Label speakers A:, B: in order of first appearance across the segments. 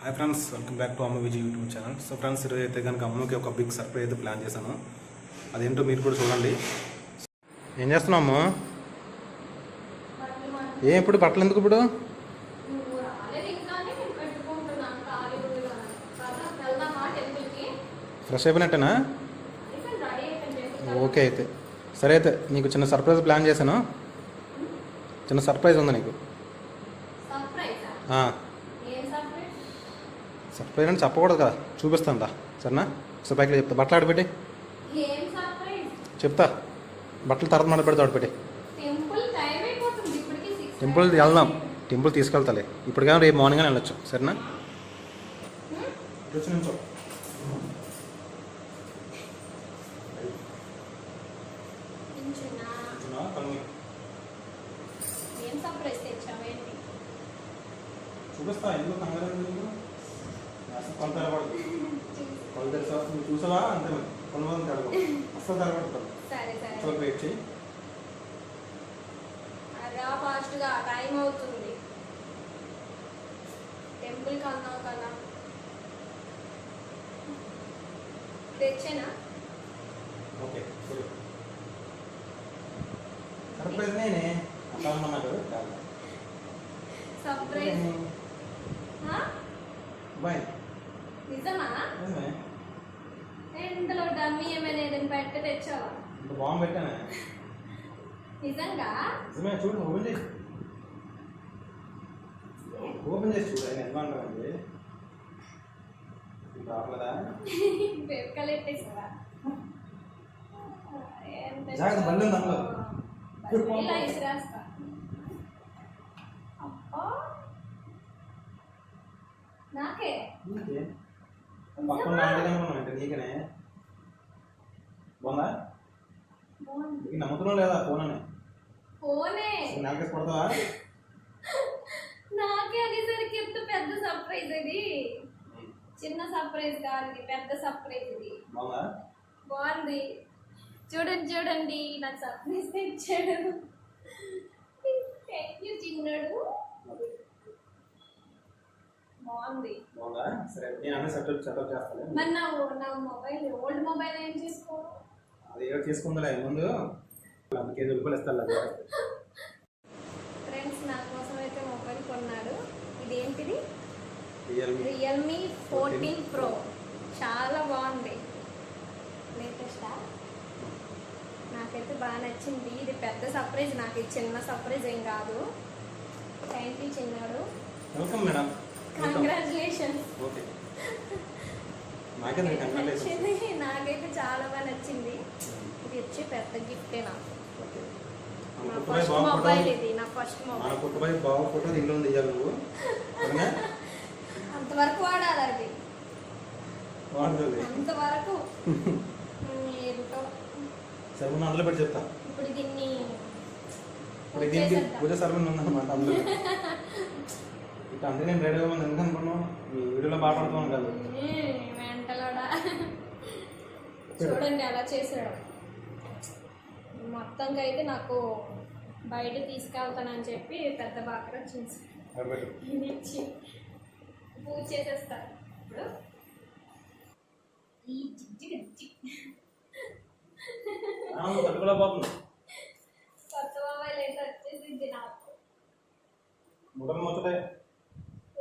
A: Hi friends, welcome back to Amma Vijay YouTube channel. So friends, ఈరోజు అయితే కనుక అమ్మకి ఒక బిగ్ సర్ప్రైజ్ అయితే ప్లాన్ చేశాను. అదేంటో మీరు కూడా చూడండి. ఏం చేస్తున్నాము? ఇప్పుడు బట్టలు ఎందుకు ఇప్పుడు? ఫ్రెష్ అయిపోయినట్టేనా? ఓకే, అయితే సరే. అయితే నీకు చిన్న సర్ప్రైజ్ ప్లాన్ చేశాను. చిన్న సర్ప్రైజ్ ఉంది నీకు. సర్ప్రైజ్ అంటే చెప్పకూడదు కదా, చూపిస్తాను రా. సరేనా? ఒకసారి పైకి చెప్తా. బట్టలు ఆడపెట్టి చెప్తా. బట్టలు తర్వాత మాట పెడితే ఆడపెట్టి. టెంపుల్ వెళ్దాం, టెంపుల్ తీసుకెళ్తాలే. ఇప్పుడు కానీ రేపు మార్నింగ్ వెళ్ళొచ్చు. సరేనా? చూపిస్తా. ఎందుకు కంగారు? కొంత తెరపడదు. కొంత తెరిసా నువ్వు చూసావా? అంతే. కొంతమంది తెరపడు, అస్సలు తెరపడతారు. చాలా వెయిట్ చేయి.
B: ఫాస్ట్గా టైం అవుతుంది. టెంపుల్కి అన్నావు కదా, తెచ్చేనా?
A: ఓకే, సర్ప్రైజ్ నేనే అన్నాడు.
B: Surprise
A: boy.
B: నిజమా? ఇంతలో డమ్మీ ఏమైనా ఏదైనా పెట్టి తెచ్చావా?
A: ఇంత బాంబు పెట్టానే.
B: నిజంగా?
A: నిజమే. చూడు, ఓపెన్ చేసి చూడు. ఆయన ఎంత అంటారండి? రావట్లేదా?
B: పెక్కలెట్టేసావా?
A: జాగ్రత్త, బండి ఉంది అందులో.
B: ఇలా ఇసిరేస్తా. నాకే
A: పక్కన అంటే నీకనే బాగుందా? నీకు నమ్ముతున్నావు లేదా? ఫోనే నాకే కొడతావా?
B: నాకే అనేసరికి ఎంత పెద్ద సర్ప్రైజ్ ఇది. చిన్న సర్ప్రైజ్ కాదు, పెద్ద సర్ప్రైజ్ ఇది. బాగుంది. చూడండి చూడండి, నాకు సర్ప్రైజ్ తెచ్చాడు. థ్యాంక్ యూ చిన్నాడు. బాగుంది.
A: సరే, నేను అన్నీ సెటప్ చేస్తాను.
B: మరి నా మొబైల్, ఓల్డ్ మొబైల్ ఏం చేసుకో?
A: అది ఏదో తీసుకుందా ముందు. అందుకే రూపాయలు ఇస్తాను.
B: ఫ్రెండ్స్, నా కోసం అయితే మొబైల్ కొన్నాడు. ఇదేంటిది?
A: Realme
B: 14 Pro. చాలా బాగుంది. లేటెస్టా? నాకైతే బాగా నచ్చింది. ఇది పెద్ద సర్ప్రైజ్ నాకు. ఇది చిన్న సర్ప్రైజ్ ఏం కాదు. థ్యాంక్ యూ చిన్నాడు.
A: Welcome madam.
B: కంగ్రాచులేషన్స్.
A: ఓకే,
B: నాకైతే చాలా బాగా నచ్చింది. ఇది వచ్చి పెద్ద గిఫ్టే నాకు. నా ఫస్ట్ మొబైల్ ఇది. నా ఫస్ట్ మొబైల్.
A: బాబు ఫోటో దీంట్లో తీయాలి నువ్వు.
B: అంతవరకు వాడాలి అది. అంతవరకు ఏంటో.
A: సరే, అందులో పెట్టి చెప్తా.
B: ఇప్పుడు దీన్ని
A: పూజ సర్వన్ ఉందన్నమాట. అందులో ఇట్లా అందుకే నేను రెడీ అవ్వమని ఎందుకు అనుకున్నావు? మీ వీడియోలో బాగుపడుతున్నాను కదా.
B: వెంటలోడా చూడండి అలా చేసాడు. మొత్తంగా అయితే నాకు బయట తీసుకెళ్తానని చెప్పి పెద్ద బాగా ఇది ఇచ్చి పూజ చేసేస్తారు. ఇప్పుడు ఈ కొత్త మొబైల్ అయితే వచ్చేసింది నాకు.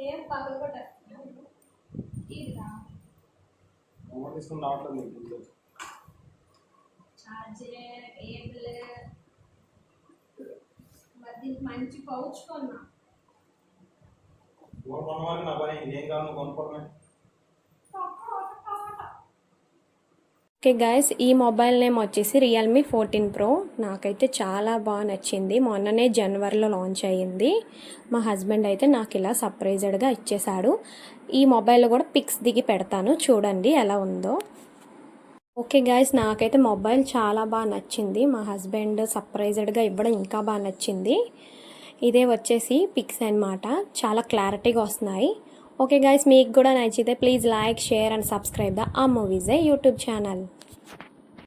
B: ఏం పగలు కూడా చార్జర్, కేబుల్, మరి మంచి పౌచ్ కొన్నా.
C: ఓకే గైస్, ఈ మొబైల్ నేమ్ వచ్చేసి రియల్మీ 14 Pro. నాకైతే చాలా బాగా నచ్చింది. మొన్ననే జనవరిలో లాంచ్ అయ్యింది. మా హస్బెండ్ అయితే నాకు ఇలా సర్ప్రైజ్డ్గా ఇచ్చేశాడు. ఈ మొబైల్లో కూడా పిక్స్ దిగి పెడతాను, చూడండి ఎలా ఉందో. ఓకే గైస్, నాకైతే మొబైల్ చాలా బాగా నచ్చింది. మా హస్బెండ్ సర్ప్రైజ్డ్గా ఇవ్వడం ఇంకా బాగా నచ్చింది. ఇదే వచ్చేసి పిక్స్ అన్నమాట. చాలా క్లారిటీగా వస్తున్నాయి. ఓకే గైస్, మీకు కూడా నచ్చితే please like, share and subscribe the అమ్మ విజయ్ యూట్యూబ్ ఛానల్.